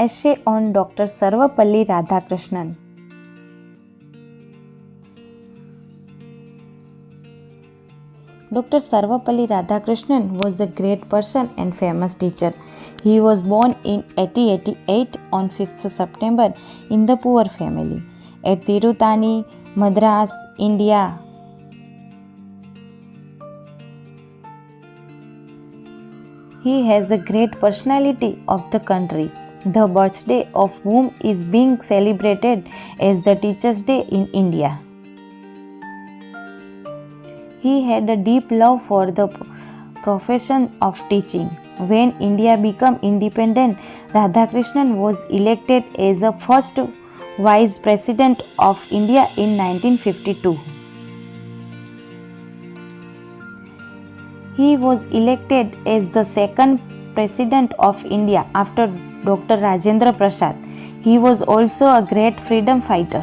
Essay on Dr. Sarvapalli Radhakrishnan. Dr. Sarvapalli Radhakrishnan was a great person and famous teacher. He was born in 1888 on 5th September in the poor family at Tirutani, Madras, India. He has a great personality of the country, the birthday of whom is being celebrated as the Teachers' Day in India. He had a deep love for the profession of teaching. When India became independent, Radhakrishnan was elected as the first Vice President of India in 1952. He was elected as the second President of India after Dr. Rajendra Prasad. He was also a great freedom fighter.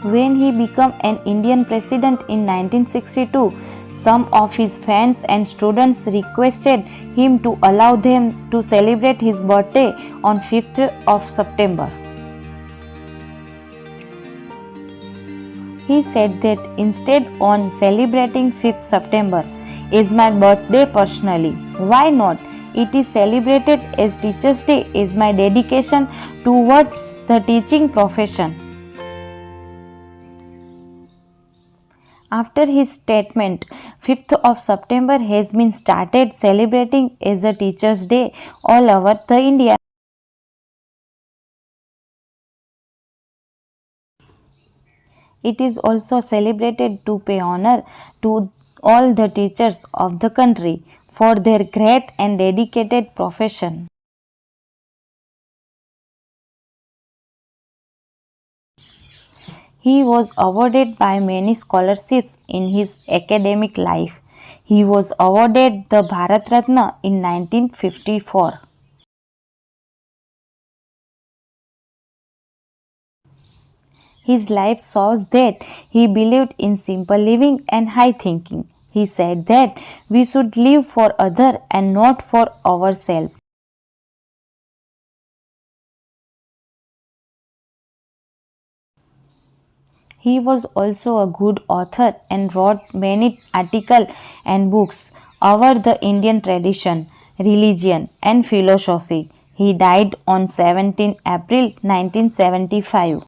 When he became an Indian President in 1962, some of his fans and students requested him to allow them to celebrate his birthday on 5th of September. He said that instead on celebrating 5th September is my birthday personally. Why not? It is celebrated as Teachers' Day is my dedication towards the teaching profession. After his statement, 5th of September has been started celebrating as a Teachers' Day all over the India. It is also celebrated to pay honor to all the teachers of the country for their great and dedicated profession. He was awarded by many scholarships in his academic life. He was awarded the Bharat Ratna in 1954. His life shows that he believed in simple living and high thinking. He said that we should live for others and not for ourselves. He was also a good author and wrote many articles and books about the Indian tradition, religion, and philosophy. He died on 17 April 1975.